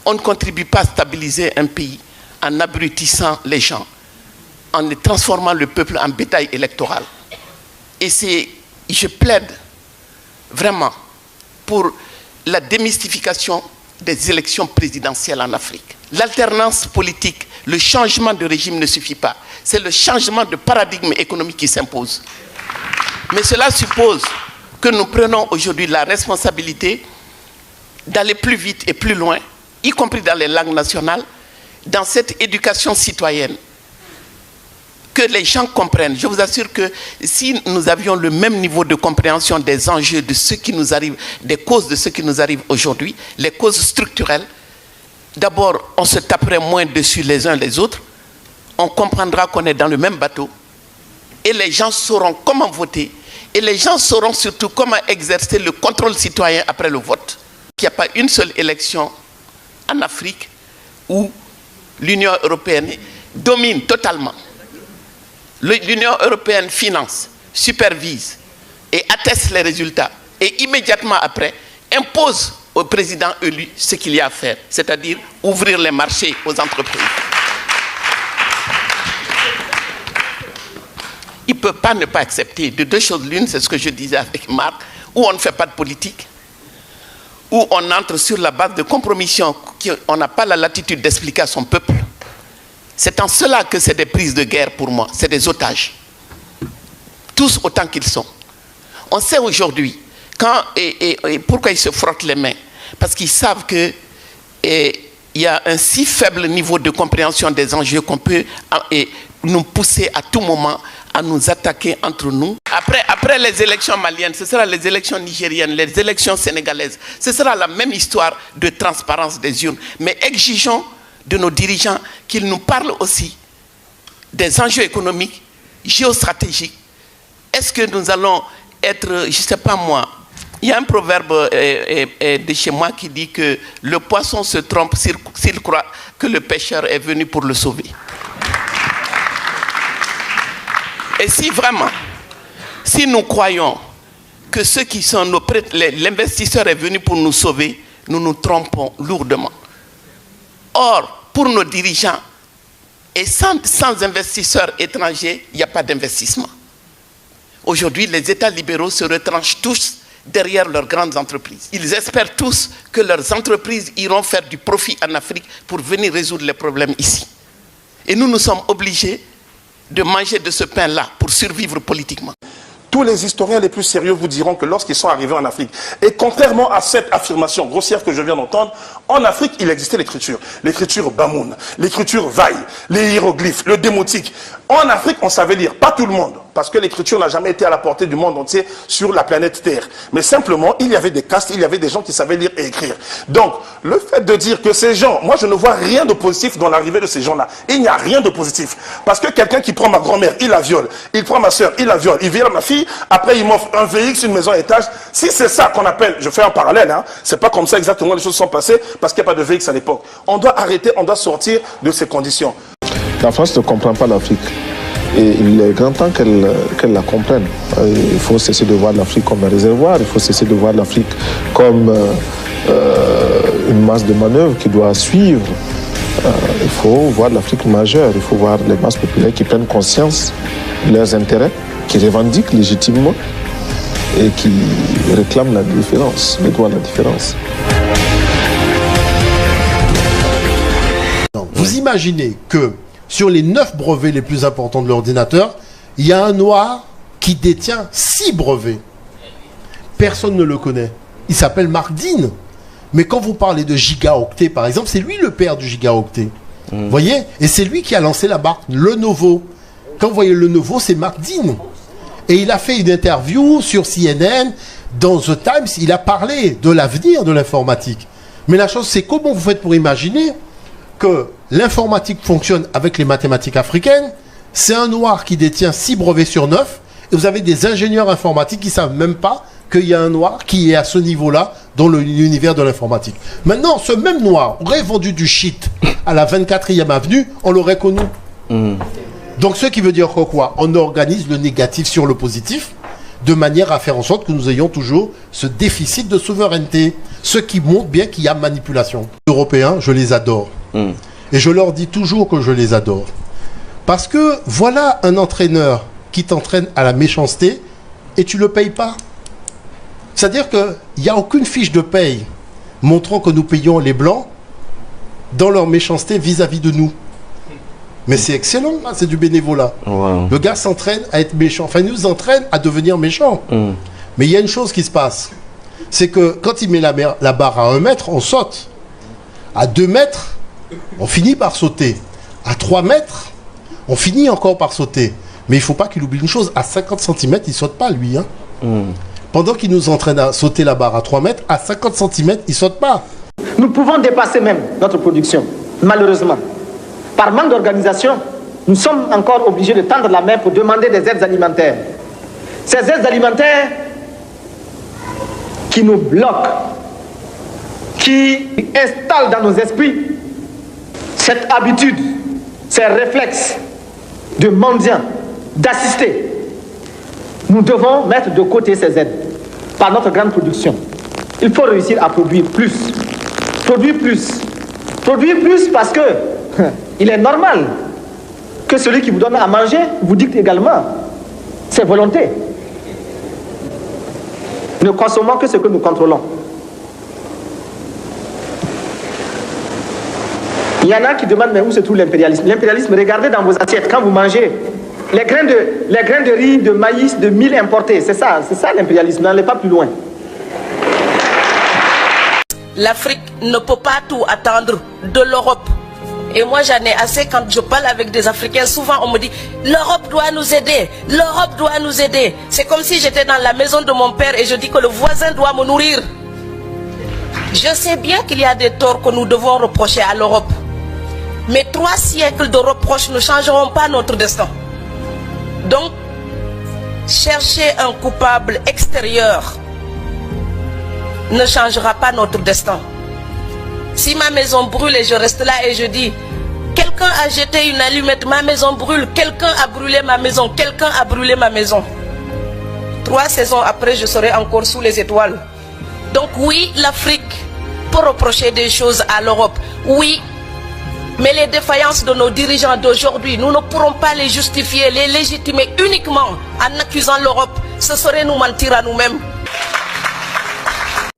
On ne contribue pas à stabiliser un pays en abrutissant les gens, en transformant le peuple en bétail électoral. Et je plaide vraiment pour la démystification des élections présidentielles en Afrique. L'alternance politique, le changement de régime ne suffit pas. C'est le changement de paradigme économique qui s'impose. Mais cela suppose que nous prenons aujourd'hui la responsabilité d'aller plus vite et plus loin, y compris dans les langues nationales, dans cette éducation citoyenne. Que les gens comprennent. Je vous assure que si nous avions le même niveau de compréhension des enjeux de ce qui nous arrive, des causes de ce qui nous arrive aujourd'hui, les causes structurelles, d'abord, on se taperait moins dessus les uns les autres, on comprendra qu'on est dans le même bateau, et les gens sauront comment voter, et les gens sauront surtout comment exercer le contrôle citoyen après le vote. Il n'y a pas une seule élection en Afrique où l'Union européenne domine totalement. L'Union européenne finance, supervise et atteste les résultats. Et immédiatement après, impose au président élu ce qu'il y a à faire, c'est-à-dire ouvrir les marchés aux entreprises. Il ne peut pas ne pas accepter de deux choses l'une, c'est ce que je disais avec Marc, où on ne fait pas de politique, où on entre sur la base de compromissions qu'on n'a pas la latitude d'expliquer à son peuple. C'est en cela que c'est des prises de guerre pour moi, c'est des otages. Tous autant qu'ils sont. On sait aujourd'hui, pourquoi ils se frottent les mains. Parce qu'ils savent qu'il y a un si faible niveau de compréhension des enjeux qu'on peut nous pousser à tout moment à nous attaquer entre nous. Après les élections maliennes, ce sera les élections nigériennes, les élections sénégalaises. Ce sera la même histoire de transparence des urnes. Mais exigeons de nos dirigeants qu'ils nous parlent aussi des enjeux économiques, géostratégiques. Est-ce que nous allons être, je ne sais pas moi, il y a un proverbe de chez moi qui dit que le poisson se trompe s'il croit que le pêcheur est venu pour le sauver. Et si vraiment, si nous croyons que ceux qui sont l'investisseur est venu pour nous sauver, nous nous trompons lourdement. Or, pour nos dirigeants, et sans investisseurs étrangers, il n'y a pas d'investissement. Aujourd'hui, les États libéraux se retranchent tous derrière leurs grandes entreprises. Ils espèrent tous que leurs entreprises iront faire du profit en Afrique pour venir résoudre les problèmes ici. Et nous sommes obligés de manger de ce pain-là pour survivre politiquement. Tous les historiens les plus sérieux vous diront que lorsqu'ils sont arrivés en Afrique, et contrairement à cette affirmation grossière que je viens d'entendre, en Afrique, il existait l'écriture. L'écriture Bamoun, l'écriture Vaille, les hiéroglyphes, le démotique. En Afrique, on savait lire. Pas tout le monde, parce que l'écriture n'a jamais été à la portée du monde entier sur la planète Terre. Mais simplement, il y avait des castes, il y avait des gens qui savaient lire et écrire. Donc, le fait de dire que ces gens, moi je ne vois rien de positif dans l'arrivée de ces gens-là. Il n'y a rien de positif. Parce que quelqu'un qui prend ma grand-mère, il la viole. Il prend ma soeur, il la viole. Il viole ma fille, après il m'offre un véhicule, une maison à étage. Si c'est ça qu'on appelle, je fais un parallèle, hein, c'est pas comme ça exactement les choses sont passées, parce qu'il n'y a pas de véhicule à l'époque. On doit arrêter, on doit sortir de ces conditions. La France ne comprend pas l'Afrique. Et il est grand temps qu'elle la comprenne. Il faut cesser de voir l'Afrique comme un réservoir, il faut cesser de voir l'Afrique comme une masse de manœuvre qui doit suivre. Il faut voir l'Afrique majeure, il faut voir les masses populaires qui prennent conscience de leurs intérêts, qui revendiquent légitimement et qui réclament la différence, les droits de la différence. Vous imaginez que sur les 9 brevets les plus importants de l'ordinateur, il y a un noir qui détient 6 brevets. Personne ne le connaît. Il s'appelle Mark Dean. Mais quand vous parlez de gigaoctet, par exemple, c'est lui le père du gigaoctet. Vous voyez? Et c'est lui qui a lancé la marque Lenovo. Quand vous voyez Lenovo, c'est Mark Dean. Et il a fait une interview sur CNN, dans The Times, il a parlé de l'avenir de l'informatique. Mais la chose, c'est comment vous faites pour imaginer que l'informatique fonctionne avec les mathématiques africaines. C'est un noir qui détient 6 brevets sur 9, et vous avez des ingénieurs informatiques qui ne savent même pas qu'il y a un noir qui est à ce niveau-là dans l'univers de l'informatique. Maintenant, ce même noir aurait vendu du shit à la 24e avenue, on l'aurait connu. Donc, ce qui veut dire que quoi? On organise le négatif sur le positif. de manière à faire en sorte que nous ayons toujours ce déficit de souveraineté, ce qui montre bien qu'il y a manipulation. Les Européens, je les adore. Et je leur dis toujours que je les adore. Parce que voilà un entraîneur qui t'entraîne à la méchanceté et tu ne le payes pas. C'est-à-dire qu'il n'y a aucune fiche de paye montrant que nous payons les Blancs dans leur méchanceté vis-à-vis de nous. Mais c'est excellent, hein, c'est du bénévolat. Wow. Le gars s'entraîne à être méchant. Enfin, il nous entraîne à devenir méchant. Mais il y a une chose qui se passe. C'est que quand il met la barre à 1 mètre, on saute. À 2 mètres, on finit par sauter. À 3 mètres, on finit encore par sauter. Mais il ne faut pas qu'il oublie une chose. À 50 cm, il ne saute pas, lui. Hein. Pendant qu'il nous entraîne à sauter la barre à 3 mètres, à 50 cm, il ne saute pas. Nous pouvons dépasser même notre production, malheureusement. Par manque d'organisation, nous sommes encore obligés de tendre la main pour demander des aides alimentaires. Ces aides alimentaires qui nous bloquent, qui installent dans nos esprits cette habitude, ces réflexes de mendiants, d'assister. Nous devons mettre de côté ces aides par notre grande production. Il faut réussir à produire plus. Produire plus. Produire plus parce que il est normal que celui qui vous donne à manger vous dicte également ses volontés. Ne consommons que ce que nous contrôlons. Il y en a qui demandent mais où se trouve l'impérialisme? L'impérialisme, regardez dans vos assiettes quand vous mangez les grains de riz, de maïs, de mil importés. C'est ça l'impérialisme, n'allez pas plus loin. L'Afrique ne peut pas tout attendre de l'Europe. Et moi j'en ai assez quand je parle avec des Africains. Souvent on me dit l'Europe doit nous aider, l'Europe doit nous aider. C'est comme si j'étais dans la maison de mon père et je dis que le voisin doit me nourrir. Je sais bien qu'il y a des torts que nous devons reprocher à l'Europe. Mais 3 siècles de reproches ne changeront pas notre destin. Donc, chercher un coupable extérieur ne changera pas notre destin. Si ma maison brûle et je reste là et je dis quelqu'un a jeté une allumette, ma maison brûle, quelqu'un a brûlé ma maison, quelqu'un a brûlé ma maison. 3 saisons après, je serai encore sous les étoiles. Donc oui, l'Afrique peut reprocher des choses à l'Europe. Oui, mais les défaillances de nos dirigeants d'aujourd'hui, nous ne pourrons pas les justifier, les légitimer uniquement en accusant l'Europe. Ce serait nous mentir à nous-mêmes.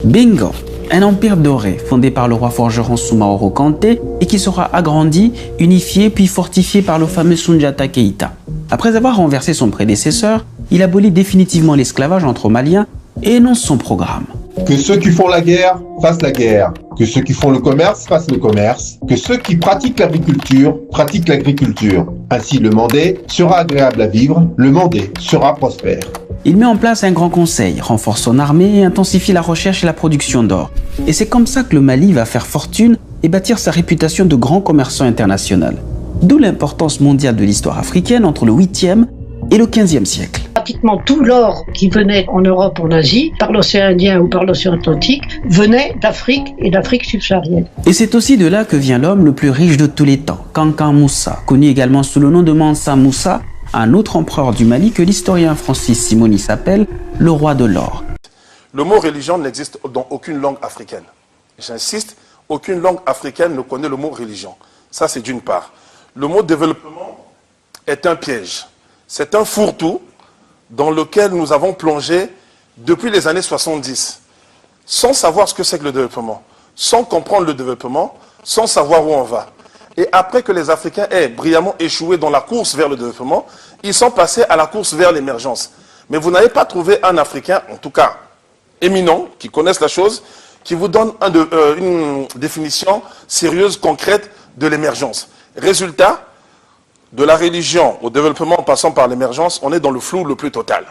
Bingo! Un empire doré fondé par le roi forgeron Soumaoro Kanté et qui sera agrandi, unifié puis fortifié par le fameux Soundiata Keïta. Après avoir renversé son prédécesseur, il abolit définitivement l'esclavage entre Maliens et énonce son programme. Que ceux qui font la guerre fassent la guerre, que ceux qui font le commerce fassent le commerce, que ceux qui pratiquent l'agriculture pratiquent l'agriculture. Ainsi le Mandé sera agréable à vivre, le Mandé sera prospère. Il met en place un grand conseil, renforce son armée et intensifie la recherche et la production d'or. Et c'est comme ça que le Mali va faire fortune et bâtir sa réputation de grand commerçant international. D'où l'importance mondiale de l'histoire africaine entre le 8e et le 15e siècle. Pratiquement tout l'or qui venait en Europe, en Asie, par l'océan Indien ou par l'océan Atlantique, venait d'Afrique et d'Afrique subsaharienne. Et c'est aussi de là que vient l'homme le plus riche de tous les temps, Kankan Moussa, connu également sous le nom de Mansa Moussa, un autre empereur du Mali que l'historien Francis Simoni s'appelle le roi de l'or. Le mot religion n'existe dans aucune langue africaine. J'insiste, aucune langue africaine ne connaît le mot religion. Ça, c'est d'une part. Le mot développement est un piège. C'est un fourre-tout dans lequel nous avons plongé depuis les années 70, sans savoir ce que c'est que le développement, sans comprendre le développement, sans savoir où on va. Et après que les Africains aient brillamment échoué dans la course vers le développement, ils sont passés à la course vers l'émergence. Mais vous n'avez pas trouvé un Africain, en tout cas éminent, qui connaisse la chose, qui vous donne une définition sérieuse, concrète de l'émergence. Résultat, de la religion au développement en passant par l'émergence, on est dans le flou le plus total.